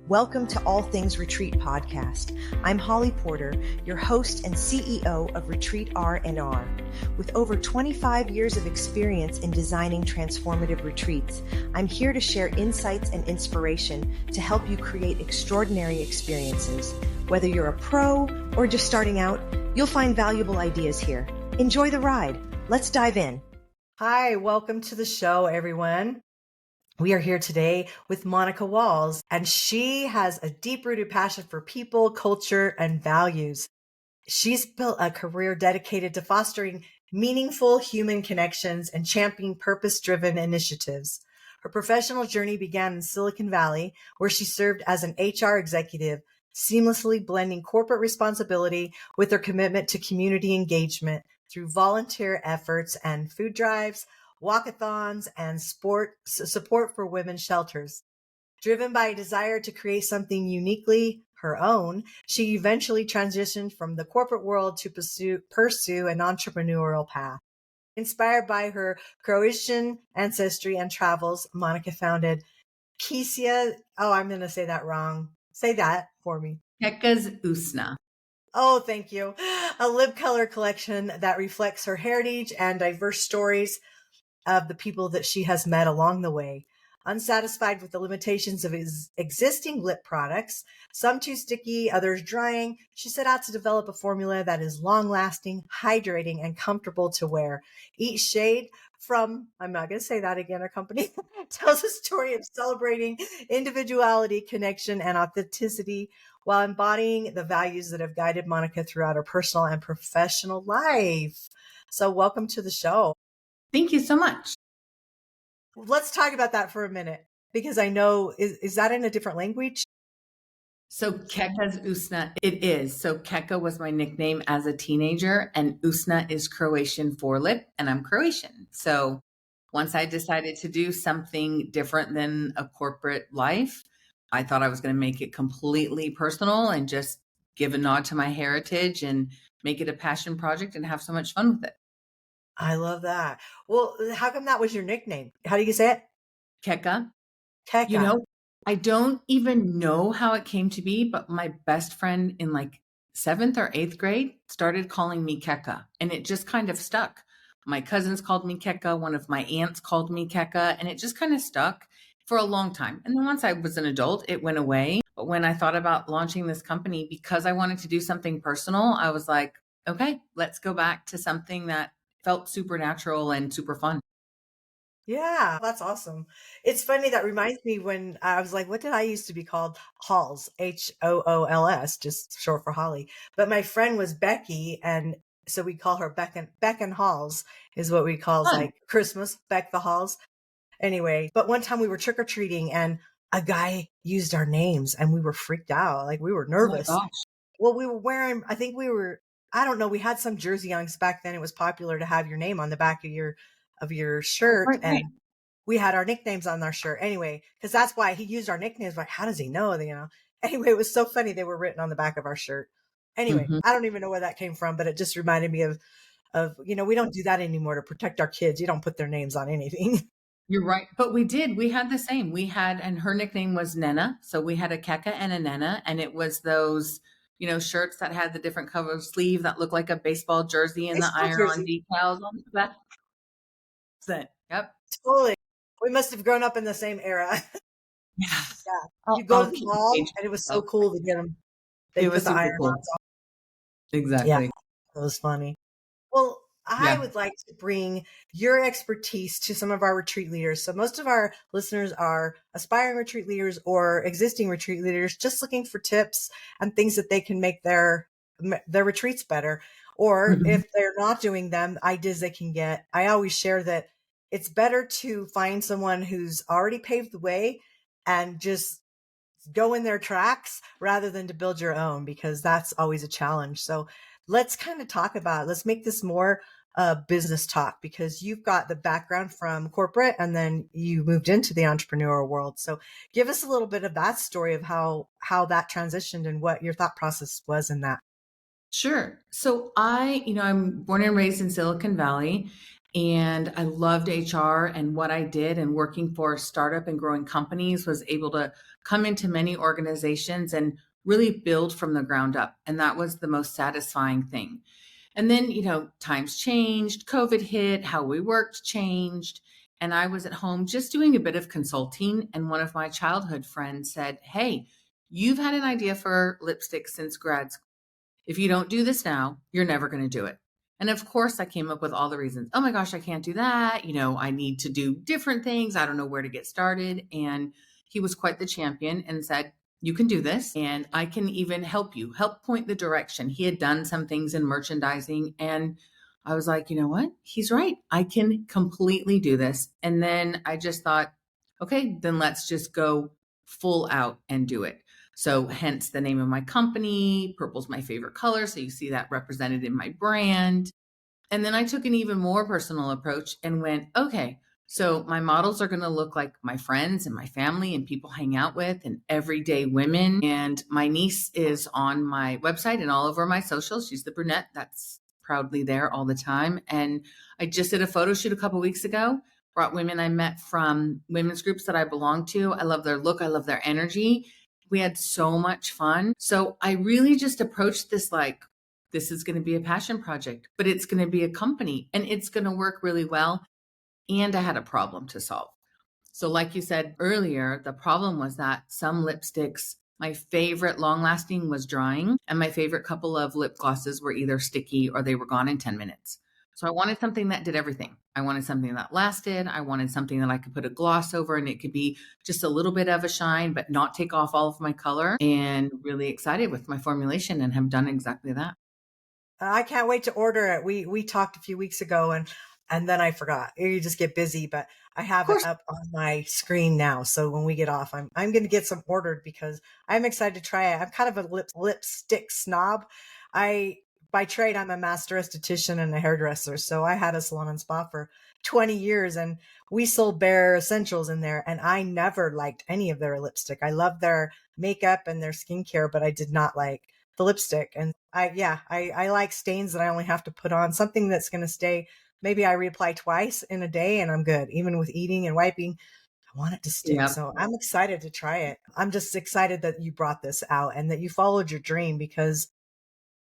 Welcome to All Things Retreat podcast. I'm Holly Porter, your host and CEO of Retreat.R. With over 25 years of experience in designing transformative retreats, I'm here to share insights and inspiration to help you create extraordinary experiences. Whether you're a pro or just starting out, you'll find valuable ideas here. Enjoy the ride. Let's dive in. Hi, welcome to the show, everyone. We are here today with Monica Walls, and she has a deep-rooted passion for people, culture, and values. She's built a career dedicated to fostering meaningful human connections and championing purpose-driven initiatives. Her professional journey began in Silicon Valley, where she served as an HR executive, seamlessly blending corporate responsibility with her commitment to community engagement through volunteer efforts and food drives, walkathons, and support for women's shelters. Driven by a desire to create something uniquely her own, she eventually transitioned from the corporate world to pursue an entrepreneurial path. Inspired by her Croatian ancestry and travels, Monica founded Keka. Oh, I'm going to say that wrong. Say that for me. Keka's Usna. Oh, thank you. A lip color collection that reflects her heritage and diverse stories of the people that she has met along the way. Unsatisfied with the limitations of his existing lip products, some too sticky, others drying, she set out to develop a formula that is long-lasting, hydrating, and comfortable to wear. Each shade from, I'm not going to say that again, our company, tells a story of celebrating individuality, connection, and authenticity while embodying the values that have guided Monica throughout her personal and professional life. So welcome to the show. Thank you so much. Let's talk about that for a minute, because I know, is that in a different language? So Keka's Usna, it is. So Keka was my nickname as a teenager, and Usna is Croatian for lip, and I'm Croatian. So once I decided to do something different than a corporate life, I thought I was going to make it completely personal and just give a nod to my heritage and make it a passion project and have so much fun with it. I love that. Well, how come that was your nickname? How do you say it? Keka. Keka. You know, I don't even know how it came to be, but my best friend in like 7th or 8th grade started calling me Keka, and it just kind of stuck. My cousins called me Keka. One of my aunts called me Keka, and it just kind of stuck for a long time. And then once I was an adult, it went away. But when I thought about launching this company, because I wanted to do something personal, I was like, okay, let's go back to something that felt supernatural and super fun. Yeah, that's awesome. It's funny. That reminds me when I was like, what did I used to be called? Halls, Hools, just short for Holly. But my friend was Becky, and so we call her Beck and Halls is what we call like Christmas, Beck the Halls. Anyway, but one time we were trick-or-treating and a guy used our names and we were freaked out. Like we were nervous. Oh my gosh. Well, we were wearing, I don't know, we had some jersey on, 'cause back then it was popular to have your name on the back of your shirt. Right, And right. we had our nicknames on our shirt anyway, because that's why he used our nicknames. Like, how does he know? Anyway, it was so funny. They were written on the back of our shirt. Anyway, Mhm. I don't even know where that came from, but it just reminded me of, we don't do that anymore to protect our kids. You don't put their names on anything. You're right. But we did. We had the same. And her nickname was Nena. So we had a Keka and a Nena. And it was those, shirts that had the different cover sleeve that looked like a baseball jersey and the Baseball iron-on jersey. decals on the back. That's it. Yep. Totally. We must have grown up in the same era. Yeah. Yeah. You go to the mall and it was so cool to get them. They It put was the super iron cool. on. Yeah, Exactly. it was funny. Well, I Yeah. would like to bring your expertise to some of our retreat leaders. So most of our listeners are aspiring retreat leaders or existing retreat leaders, just looking for tips and things that they can make their retreats better. Or Mhm. if they're not doing them, ideas they can get. I always share that it's better to find someone who's already paved the way and just go in their tracks rather than to build your own, because that's always a challenge. So let's let's make this more business talk, because you've got the background from corporate and then you moved into the entrepreneurial world. So give us a little bit of that story of how that transitioned and what your thought process was in that. Sure. So I'm born and raised in Silicon Valley, And I loved HR, and what I did, and working for startup and growing companies, was able to come into many organizations and really build from the ground up. And that was the most satisfying thing. And then, times changed, COVID hit, how we worked changed. And I was at home just doing a bit of consulting. And one of my childhood friends said, "Hey, you've had an idea for lipstick since grad school. If you don't do this now, you're never going to do it." And of course, I came up with all the reasons. Oh my gosh, I can't do that. I need to do different things. I don't know where to get started. And he was quite the champion and said, "You can do this, and I can even help you, help point the direction." He had done some things in merchandising, and I was like, you know what? He's right. I can completely do this. And then I just thought, okay, then let's just go full out and do it. So hence the name of my company. Purple's my favorite color. So you see that represented in my brand. And then I took an even more personal approach and went, okay, so my models are going to look like my friends and my family and people hang out with and everyday women. And my niece is on my website and all over my socials. She's the brunette that's proudly there all the time. And I just did a photo shoot a couple weeks ago, brought women I met from women's groups that I belong to. I love their look. I love their energy. We had so much fun. So I really just approached this like, this is going to be a passion project, but it's going to be a company and it's going to work really well. And I had a problem to solve. So like you said earlier, the problem was that some lipsticks, my favorite long lasting was drying, and my favorite couple of lip glosses were either sticky or they were gone in 10 minutes. So I wanted something that did everything. I wanted something that lasted. I wanted something that I could put a gloss over and it could be just a little bit of a shine, but not take off all of my color. And really excited with my formulation and have done exactly that. I can't wait to order it. We talked a few weeks ago and then I forgot. You just get busy, but I have it up on my screen now. So when we get off, I'm going to get some ordered because I'm excited to try it. I'm kind of a lipstick snob. By trade, I'm a master esthetician and a hairdresser. So I had a salon and spa for 20 years and we sold bare essentials in there. And I never liked any of their lipstick. I love their makeup and their skincare, but I did not like the lipstick. And I like stains that I only have to put on something that's going to stay. Maybe I reapply twice in a day and I'm good. Even with eating and wiping, I want it to stick. Yep. So I'm excited to try it. I'm just excited that you brought this out and that you followed your dream, because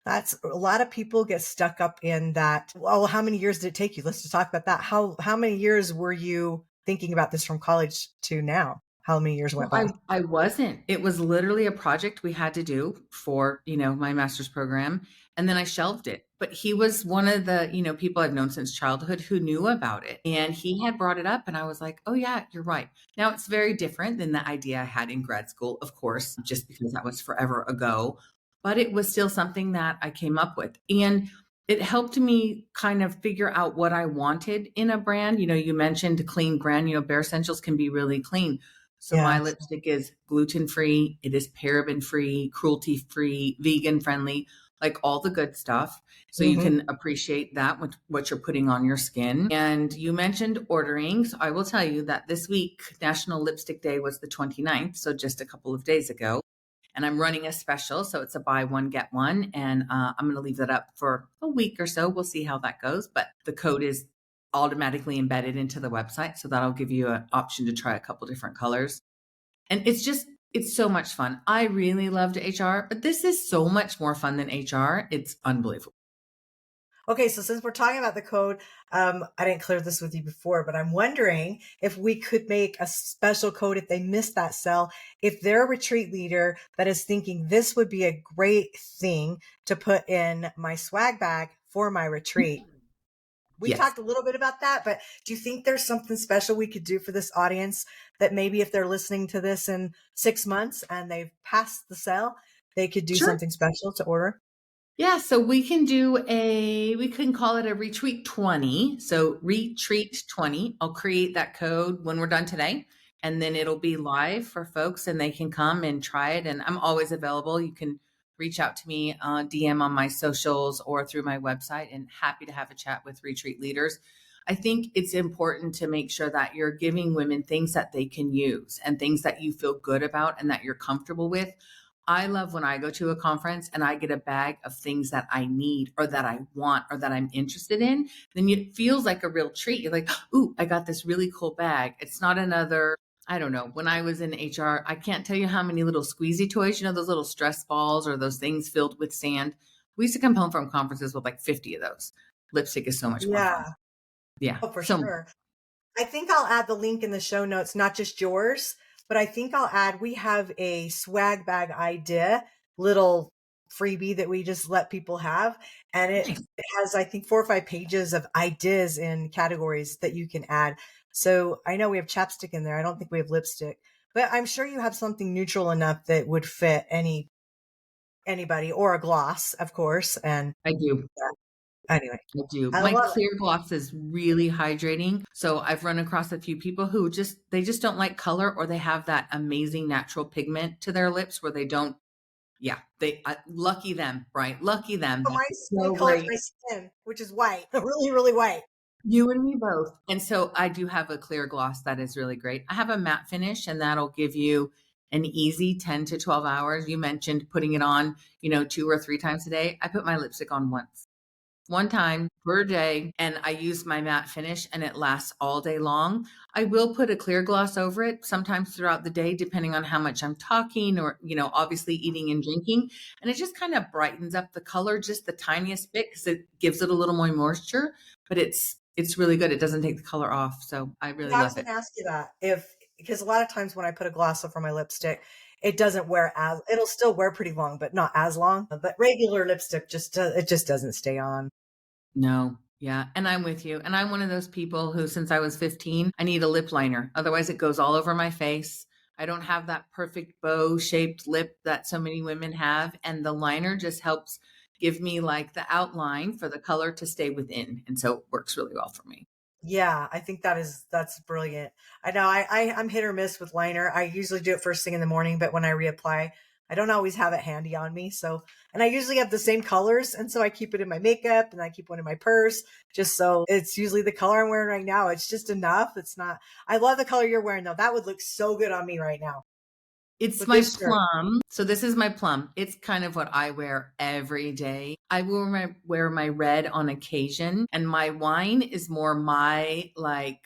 that's a lot of people get stuck up in that. Well, how many years did it take you? Let's just talk about that. How many years were you thinking about this from college to now? How many years went by? I wasn't. It was literally a project we had to do for, my master's program. And then I shelved it. But he was one of the, people I've known since childhood who knew about it. And he had brought it up and I was like, oh yeah, you're right. Now it's very different than the idea I had in grad school, of course, just because that was forever ago. But it was still something that I came up with. And it helped me kind of figure out what I wanted in a brand. You mentioned clean brand, Bare Essentials can be really clean. So my lipstick is gluten-free, it is paraben-free, cruelty-free, vegan-friendly, like all the good stuff. So you can appreciate that with what you're putting on your skin. And you mentioned ordering. So I will tell you that this week, National Lipstick Day was the 29th, so just a couple of days ago. And I'm running a special. So it's a buy one, get one. And I'm going to leave that up for a week or so. We'll see how that goes. But the code is automatically embedded into the website. So that'll give you an option to try a couple different colors. And it's so much fun. I really loved HR, but this is so much more fun than HR. It's unbelievable. Okay, so since we're talking about the code, I didn't clear this with you before, but I'm wondering if we could make a special code if they missed that cell, if they're a retreat leader that is thinking this would be a great thing to put in my swag bag for my retreat. We talked a little bit about that, but do you think there's something special we could do for this audience that maybe if they're listening to this in 6 months and they've passed the cell, they could do something special to order? Yeah, so we can call it a retreat 20. So retreat 20. I'll create that code when we're done today, and then it'll be live for folks and they can come and try it. And I'm always available. You can reach out to me, DM on my socials or through my website, and happy to have a chat with retreat leaders. I think it's important to make sure that you're giving women things that they can use and things that you feel good about and that you're comfortable with. I love when I go to a conference and I get a bag of things that I need or that I want or that I'm interested in, then it feels like a real treat. You're like, ooh, I got this really cool bag. It's not another, I don't know. When I was in HR, I can't tell you how many little squeezy toys, those little stress balls or those things filled with sand. We used to come home from conferences with like 50 of those. Lipstick is so much more fun. Yeah. Yeah. Oh, for So sure. I think I'll add the link in the show notes, not just yours, but I think I'll add, we have a swag bag idea, little freebie that we just let people have. And it nice. has, I think, 4 or 5 pages of ideas in categories that you can add. So I know we have chapstick in there. I don't think we have lipstick, but I'm sure you have something neutral enough that would fit anybody, or a gloss, of course. And I do. anyway, I do. I My love it. clear gloss is really hydrating. So I've run across a few people who they just don't like color, or they have that amazing natural pigment to their lips where they don't. Yeah, lucky them, right? Lucky them. So That's mine's skin so color is great. my skin, which is white, really, really white. You and me both. And so I do have a clear gloss that is really great. I have a matte finish, and that'll give you an easy 10 to 12 hours. You mentioned putting it on, 2 or 3 times a day. I put my lipstick on once. One time per day, and I use my matte finish and it lasts all day long. I will put a clear gloss over it sometimes throughout the day, depending on how much I'm talking or, obviously eating and drinking. And it just kind of brightens up the color just the tiniest bit because it gives it a little more moisture, but it's really good. It doesn't take the color off. So I really Yeah, I was love going it. to ask you that, because a lot of times when I put a gloss over my lipstick, it doesn't wear as, it'll still wear pretty long, but not as long. But regular lipstick it just doesn't stay on. No. Yeah. And I'm with you. And I'm one of those people who, since I was 15, I need a lip liner. Otherwise, it goes all over my face. I don't have that perfect bow shaped lip that so many women have. And the liner just helps give me like the outline for the color to stay within. And so it works really well for me. Yeah, I think that's brilliant. I know I'm hit or miss with liner. I usually do it first thing in the morning, but when I reapply, I don't always have it handy on me. So, and I usually have the same colors. And so I keep it in my makeup and I keep one in my purse, just so it's usually the color I'm wearing right now. It's just enough. It's not, I love the color you're wearing though. That would look so good on me right now It's with my this shirt. plum. So this is my plum. It's kind of what I wear every day. I will wear my red on occasion, and my wine is more my like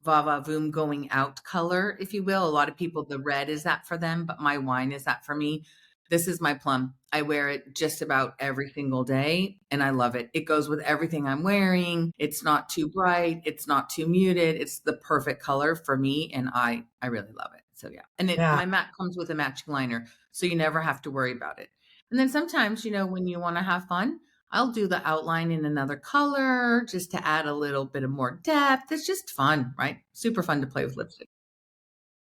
va va voom going out color, if you will. A lot of people, the red is that for them, but my wine is that for me. This is my plum. I wear it just about every single day, and I love it. It goes with everything I'm wearing. It's not too bright. It's not too muted. It's the perfect color for me, and I really love it. So yeah. And Yeah. my mat comes with a matching liner, so you never have to worry about it. And then sometimes, when you want to have fun, I'll do the outline in another color just to add a little bit of more depth. It's just fun, right? Super fun to play with lipstick.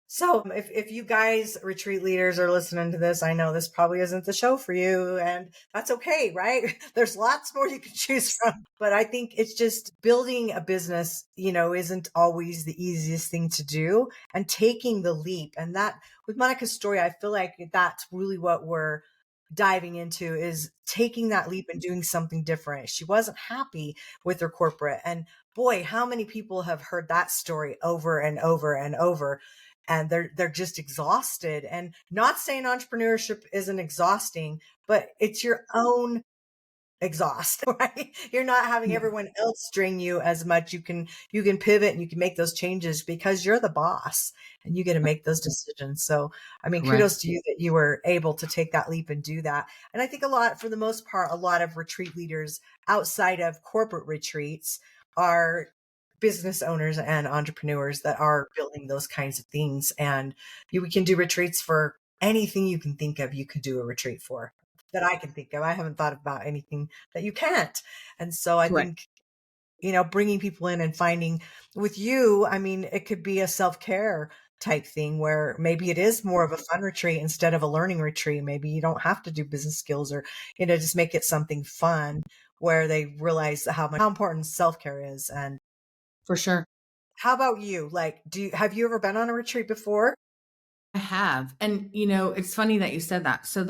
So if you guys, retreat leaders, are listening to this, I know this probably isn't the show for you, and that's okay, right? There's lots more you can choose from. But I think it's just building a business, isn't always the easiest thing to do, and taking the leap. And that, with Monica's story, I feel like that's really what we're diving into, is taking that leap and doing something different. She wasn't happy with her corporate. And boy, how many people have heard that story over and over and over, and they're just exhausted. And not saying entrepreneurship isn't exhausting, but it's your own exhaust, right? You're not having Yeah. everyone else string you as much. You can pivot and you can make those changes because you're the boss and you get to make those decisions. So, I mean, Correct. kudos to you that you were able to take that leap and do that. And I think for the most part, a lot of retreat leaders outside of corporate retreats are business owners and entrepreneurs that are building those kinds of things. And we can do retreats for anything you can think of. You could do a retreat for, that I can think of. I haven't thought about anything that you can't. And so I Correct. think, bringing people in and finding with you, I mean, it could be a self-care type thing where maybe it is more of a fun retreat instead of a learning retreat. Maybe you don't have to do business skills, or, just make it something fun where they realize how important self-care is. And For sure. how about you? Like, have you ever been on a retreat before? I have. And it's funny that you said that. So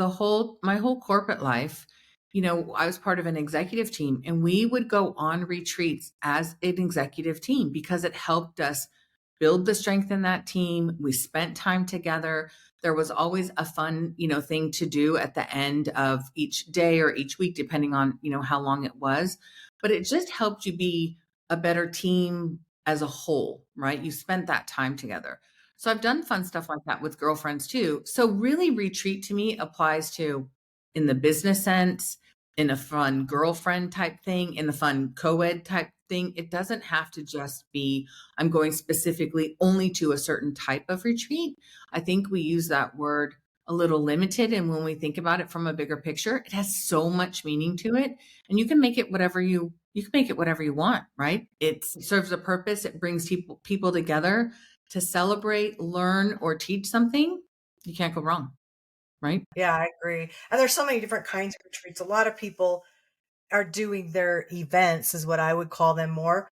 my whole corporate life, I was part of an executive team, and we would go on retreats as an executive team because it helped us build the strength in that team. We spent time together. There was always a fun, thing to do at the end of each day or each week, depending on, how long it was. But it just helped you be a better team as a whole, right? You spent that time together. So I've done fun stuff like that with girlfriends too. So really retreat to me applies to in the business sense, in a fun girlfriend type thing, in the fun co-ed type thing. It doesn't have to just be, I'm going specifically only to a certain type of retreat. I think we use that word a little limited. And when we think about it from a bigger picture, it has so much meaning to it. And you can make it whatever you can make it whatever you want, right? It serves a purpose. It brings people together to celebrate, learn, or teach something. You can't go wrong, right? Yeah, I agree. And there's so many different kinds of retreats. A lot of people are doing their events, is what I would call them more.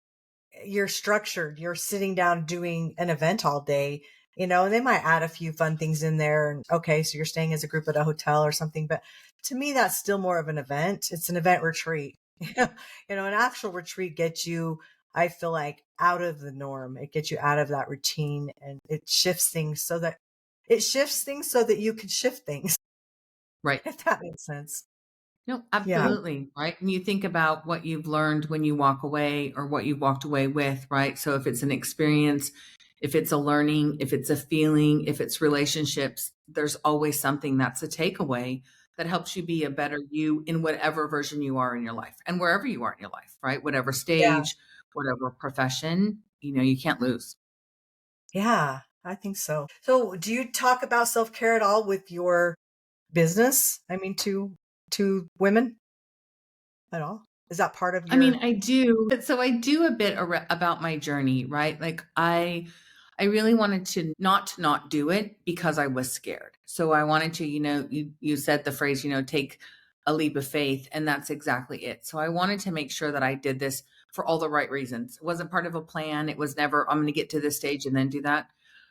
You're structured. You're sitting down doing an event all day, and they might add a few fun things in there. And okay, so you're staying as a group at a hotel or something. But to me, that's still more of an event. It's an event retreat. An actual retreat gets you, I feel like, out of the norm. It gets you out of that routine, and it shifts things so that you can shift things, Right. if that makes sense. No, Yeah. absolutely. Right. And you think about what you've learned when you walk away or what you walked away with, right? So if it's an experience, if it's a learning, if it's a feeling, if it's relationships, there's always something that's a takeaway that helps you be a better you in whatever version you are in your life and wherever you are in your life, right? Whatever Yeah. stage, whatever profession, you can't lose. Yeah, I think so. So do you talk about self-care at all with your business? I mean, to women at all? Is that part of I mean, your I do. But so I do a bit about my journey, right? Like I really wanted to not do it because I was scared. So I wanted to, you said the phrase, take a leap of faith, and that's exactly it. So I wanted to make sure that I did this for all the right reasons. It wasn't part of a plan. It was never I'm going to get to this stage and then do that.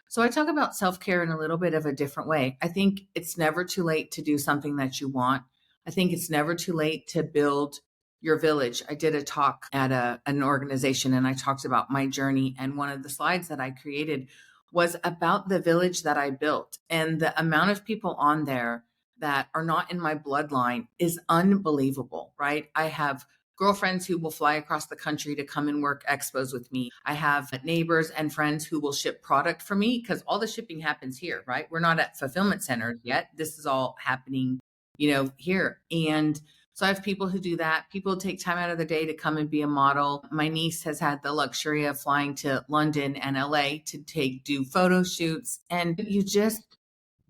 So I talk about self-care in a little bit of a different way. I think it's never too late to do something that you want. I think it's never too late to build your village. I did a talk at an organization and I talked about my journey. And one of the slides that I created was about the village that I built. And the amount of people on there that are not in my bloodline is unbelievable, right? I have girlfriends who will fly across the country to come and work expos with me. I have neighbors and friends who will ship product for me because all the shipping happens here, right? We're not at fulfillment centers yet. This is all happening, here. And so I have people who do that. People take time out of their day to come and be a model. My niece has had the luxury of flying to London and LA to do photo shoots. And you just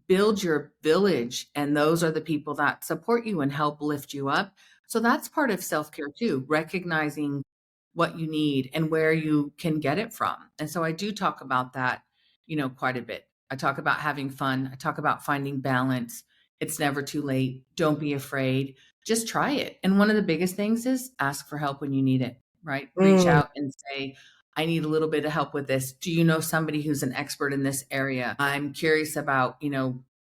build your village, and those are the people that support you and help lift you up. So that's part of self-care too, recognizing what you need and where you can get it from. And so I do talk about that, quite a bit. I talk about having fun. I talk about finding balance. It's never too late. Don't be afraid. Just try it. And one of the biggest things is ask for help when you need it, right? Reach Mm, out and say, I need a little bit of help with this. Do you know somebody who's an expert in this area? I'm curious about,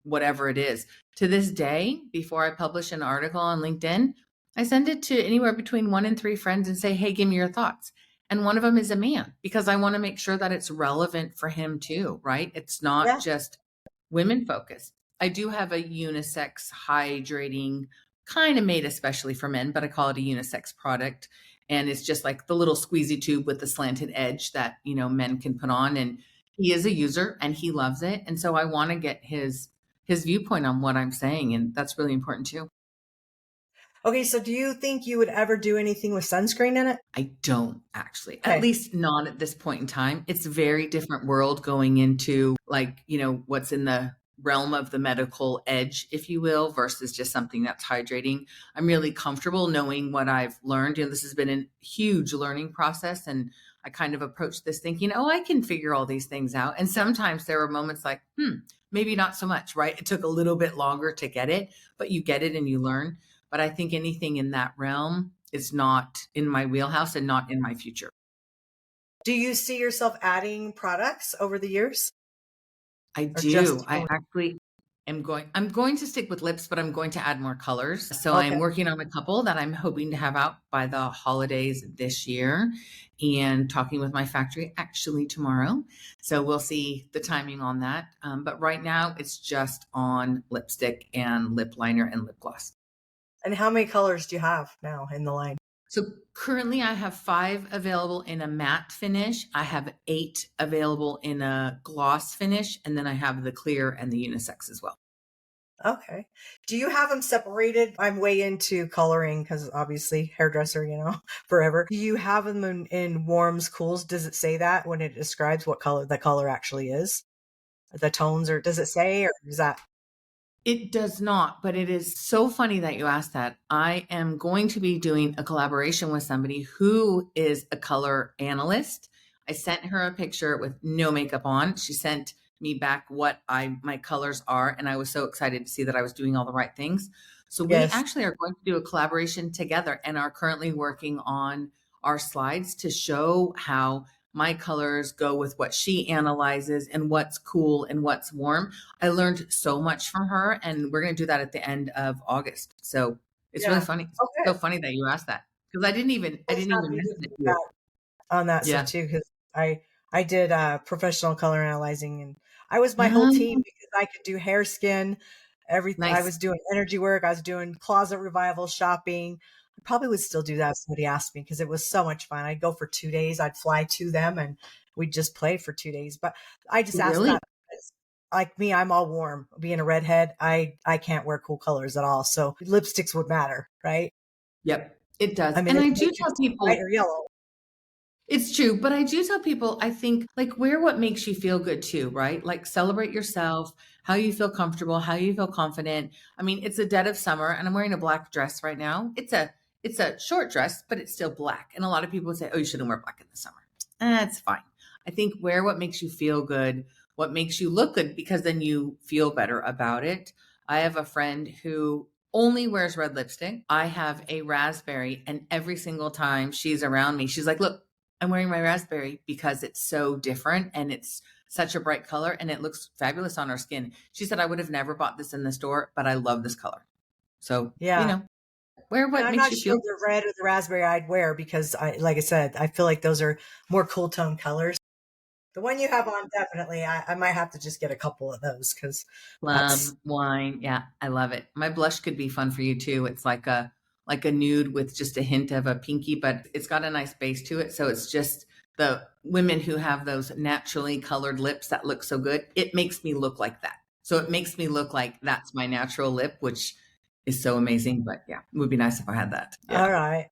whatever it is. To this day, before I publish an article on LinkedIn, I send it to anywhere between 1 and 3 friends and say, hey, give me your thoughts. And one of them is a man because I want to make sure that it's relevant for him too, right? It's not yeah. just women focused. I do have a unisex hydrating, kind of made especially for men, but I call it a unisex product. And it's just like the little squeezy tube with the slanted edge that, men can put on. And he is a user and he loves it. And so I want to get his viewpoint on what I'm saying. And that's really important too. Okay, so do you think you would ever do anything with sunscreen in it? I don't actually, at Okay. least not at this point in time. It's a very different world going into like, what's in the realm of the medical edge, if you will, versus just something that's hydrating. I'm really comfortable knowing what I've learned. This has been a huge learning process. And I kind of approach this thinking, oh, I can figure all these things out. And sometimes there are moments like, maybe not so much, right? It took a little bit longer to get it, but you get it and you learn. But I think anything in that realm is not in my wheelhouse and not in my future. Do you see yourself adding products over the years I or just do. I actually I'm going to stick with lips, but I'm going to add more colors. So Okay. I'm working on a couple that I'm hoping to have out by the holidays this year, and talking with my factory actually tomorrow. So we'll see the timing on that. But right now it's just on lipstick and lip liner and lip gloss. And how many colors do you have now in the line? So currently I have 5 available in a matte finish. I have 8 available in a gloss finish. And then I have the clear and the unisex as well. Okay. Do you have them separated? I'm way into coloring because obviously hairdresser, forever. Do you have them in warms, cools? Does it say that when it describes what color the color actually is? The tones, or does it say, or is that? It does not, but it is so funny that you asked that. I am going to be doing a collaboration with somebody who is a color analyst. I sent her a picture with no makeup on. She sent me back what my colors are, and I was so excited to see that I was doing all the right things. So we Yes. actually are going to do a collaboration together and are currently working on our slides to show how my colors go with what she analyzes and what's cool and what's warm. I learned so much from her, and we're going to do that at the end of August. So it's really Yeah. funny. It's Okay. so funny that you asked that, because I didn't even I was happy mention to it do to you. that on that stuff Yeah. too, because I did professional color analyzing, and I was my whole team Um, because I could do hair, skin, everything. I nice. was doing energy work. I was doing closet revival shopping. I probably would still do that if somebody asked me because it was so much fun. I'd go for 2 days. I'd fly to them and we'd just play for 2 days. But I just asked Really? that because, like me, I'm all warm. Being a redhead, I can't wear cool colors at all. So lipsticks would matter, right? Yep, it does. I mean, And they I can do make you tell white people, or yellow. it's true, but I do tell people, I think, like, wear what makes you feel good too, right? Like, celebrate yourself, how you feel comfortable, how you feel confident. I mean, it's the dead of summer and I'm wearing a black dress right now. It's a short dress, but it's still black. And a lot of people would say, "Oh, you shouldn't wear black in the summer." It's fine. I think wear what makes you feel good, what makes you look good, because then you feel better about it. I have a friend who only wears red lipstick. I have a raspberry, and every single time she's around me, she's like, "Look, I'm wearing my raspberry because it's so different and it's such a bright color and it looks fabulous on our skin." She said, "I would have never bought this in the store, but I love this color." So, Yeah. wear And what I'm makes not you sure feel. the red or the raspberry I'd wear because like I said, I feel like those are more cool tone colors. The one you have on, definitely, I might have to just get a couple of those because that's, Plum wine. Yeah, I love it. My blush could be fun for you too. It's like a nude with just a hint of a pinky, but it's got a nice base to it. So it's just the women who have those naturally colored lips that look so good. It makes me look like that. So it makes me look like that's my natural lip, which is so amazing. But yeah, it would be nice if I had that. all Yeah. right.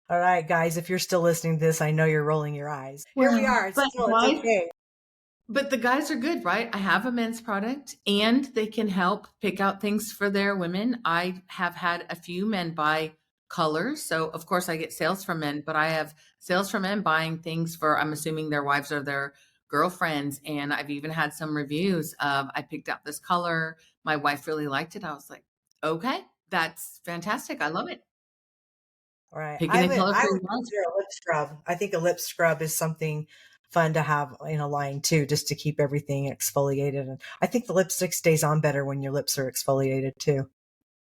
All right, guys, if you're still listening to this, I know you're rolling your eyes. Here we Well, are. but It's guys, okay. but the guys are good, right? I have a men's product and they can help pick out things for their women. I have had a few men buy colors. So, of course, I get sales from men, but I have sales from men buying things for, I'm assuming, their wives or their girlfriends. And I've even had some reviews of, I picked out this color. My wife really liked it. I was like, okay, that's fantastic. I love it. All right. Picking a color I for your would wife. consider a lip scrub. I think a lip scrub is something fun to have in a line too, just to keep everything exfoliated. And I think the lipstick stays on better when your lips are exfoliated too,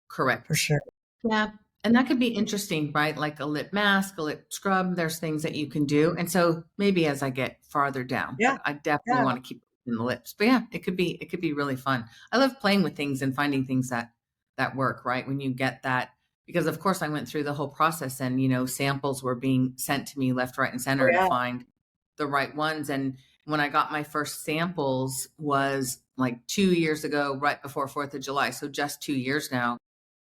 for Correct. sure. Yeah. And that could be interesting, right? Like a lip mask, a lip scrub. There's things that you can do. And so maybe as I get farther down, Yeah. but I definitely Yeah. want to keep it in the lips. But yeah, it could be really fun. I love playing with things and finding things that work, right? When you get that, because of course I went through the whole process and, samples were being sent to me left, right, and Oh, center to yeah. find the right ones. And when I got my first samples was like 2 years ago, right before 4th of July. So just 2 years now.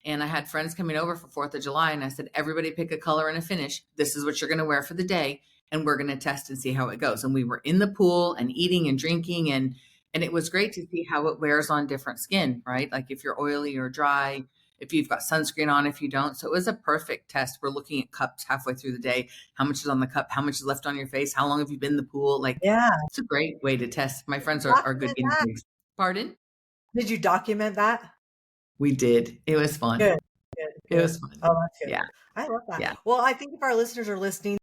And I had friends coming over for 4th of July, and I said, everybody pick a color and a finish. This is what you're going to wear for the day. And we're going to test and see how it goes. And we were in the pool and eating and drinking. And it was great to see how it wears on different skin, right? Like if you're oily or dry, if you've got sunscreen on, if you don't. So it was a perfect test. We're looking at cups halfway through the day. How much is on the cup? How much is left on your face? How long have you been in the pool? Like, Yeah. it's a great way to test. My friends are good Document guinea that. pigs. Pardon? Did you document that? We did. It was fun. Good. Good. It Good. was fun. Oh, that's good. Yeah. I love that. Yeah. Well, I think if our listeners are listening,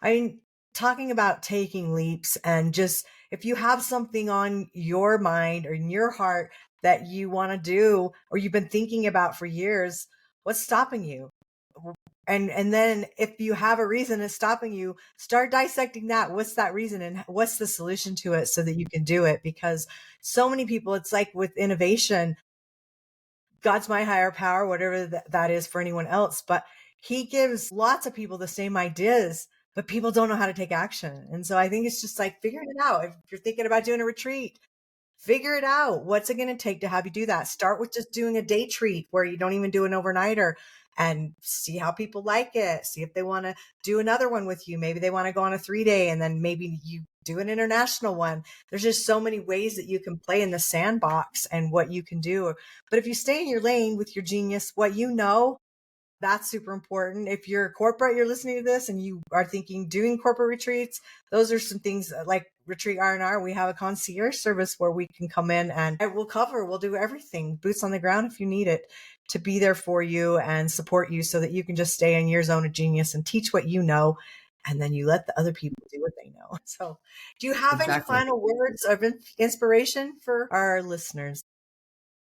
I mean, talking about taking leaps and just if you have something on your mind or in your heart that you want to do or you've been thinking about for years, what's stopping you? And then if you have a reason that's stopping you, start dissecting that. What's that reason and what's the solution to it so that you can do it? Because so many people, it's like with innovation, God's my higher power, whatever that is for anyone else, but he gives lots of people the same ideas, but people don't know how to take action. And so I think it's just like figuring it out. If you're thinking about doing a retreat, figure it out. What's it going to take to have you do that? Start with just doing a day treat where you don't even do an overnighter and see how people like it. See if they want to do another one with you. Maybe they want to go on a 3-day and then maybe you do an international one. There's just so many ways that you can play in the sandbox and what you can do. But if you stay in your lane with your genius, what you know, that's super important. If you're corporate, you're listening to this and you are thinking doing corporate retreats, those are some things like Retreat R&R. We have a concierge service where we can come in and we'll do everything, boots on the ground if you need it, to be there for you and support you so that you can just stay in your zone of genius and teach what you know. And then you let the other people do what they know. So do you have any final words of inspiration for our listeners?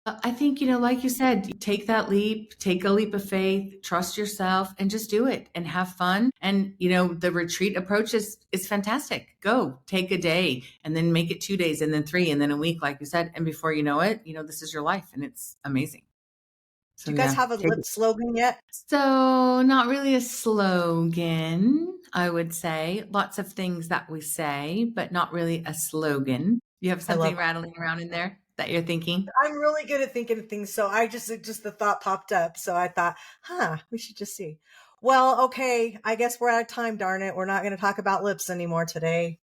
I think, like you said, take that leap, take a leap of faith, trust yourself and just do it and have fun. And, the retreat approach is fantastic. Go take a day and then make it 2 days and then 3 and then a week, like you said. And before you know it, this is your life and it's amazing. So, do you guys have a lip slogan yet? So not really a slogan, I would say. Lots of things that we say, but not really a slogan. You have something rattling around in there that you're thinking? I'm really good at thinking of things. So just the thought popped up. So I thought, we should just see. Well, okay. I guess we're out of time, darn it. We're not going to talk about lips anymore today.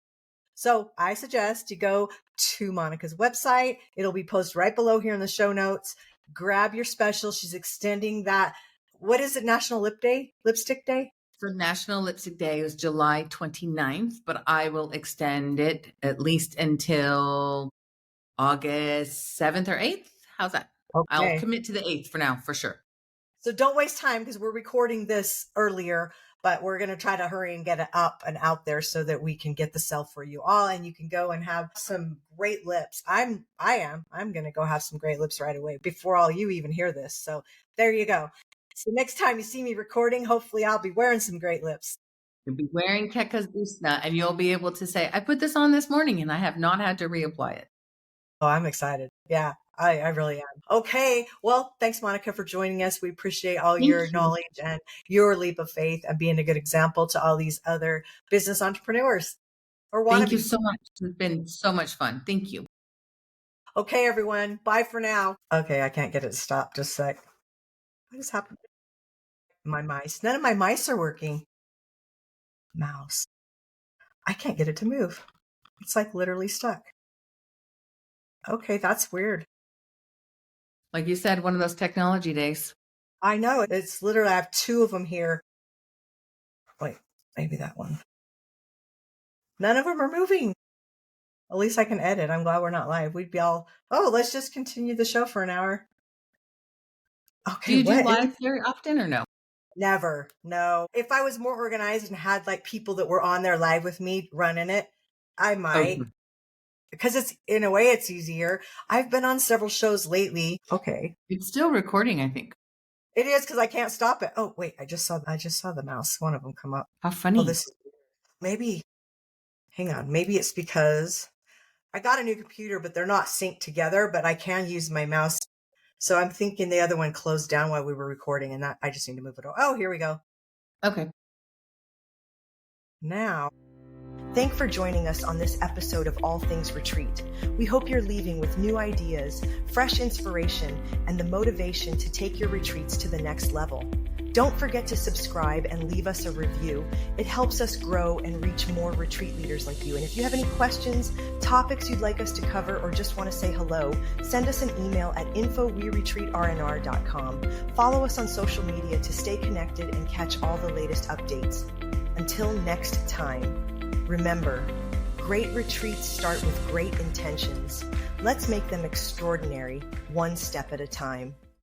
So I suggest you go to Monica's website. It'll be posted right below here in the show notes. Grab your special. She's extending that. What is it? National Lipstick Day? So National Lipstick Day is July 29th, but I will extend it at least until August 7th or 8th. How's that? Okay. I'll commit to the 8th for now, for sure. So don't waste time because we're recording this earlier, but we're going to try to hurry and get it up and out there so that we can get the sale for you all and you can go and have some great lips. I'm going to go have some great lips right away before all you even hear this. So there you go. So next time you see me recording, hopefully I'll be wearing some great lips. You'll be wearing Keka's Usna and you'll be able to say, I put this on this morning and I have not had to reapply it. Oh, I'm excited. Yeah, I really am. Okay. Well, thanks, Monica, for joining us. We appreciate all your knowledge and your leap of faith and being a good example to all these other business entrepreneurs. Thank you so much. It's been so much fun. Thank you. Okay, everyone. Bye for now. Okay, I can't get it to stop. Just a sec. What has happened? My mice. None of my mice are working. Mouse. I can't get it to move. It's like literally stuck. Okay, that's weird. Like you said, one of those technology days. I know. It's literally, I have 2 of them here. Wait, maybe that one. None of them are moving. At least I can edit. I'm glad we're not live. We'd be all, let's just continue the show for an hour. Okay. Do you do live very often or no? Never. No. If I was more organized and had like people that were on there live with me running it, I might. Okay. Because it's, in a way, it's easier. I've been on several shows lately. Okay. It's still recording, I think. It is because I can't stop it. Oh, wait. I just saw the mouse. One of them come up. How funny. Maybe, hang on. Maybe it's because I got a new computer, but they're not synced together, but I can use my mouse. So I'm thinking the other one closed down while we were recording and that I just need to move it. Oh, here we go. Okay. Now. Thanks for joining us on this episode of All Things Retreat. We hope you're leaving with new ideas, fresh inspiration, and the motivation to take your retreats to the next level. Don't forget to subscribe and leave us a review. It helps us grow and reach more retreat leaders like you. And if you have any questions, topics you'd like us to cover, or just want to say hello, send us an email at info@weretreatrnr.com. Follow us on social media to stay connected and catch all the latest updates. Until next time, remember, great retreats start with great intentions. Let's make them extraordinary, one step at a time.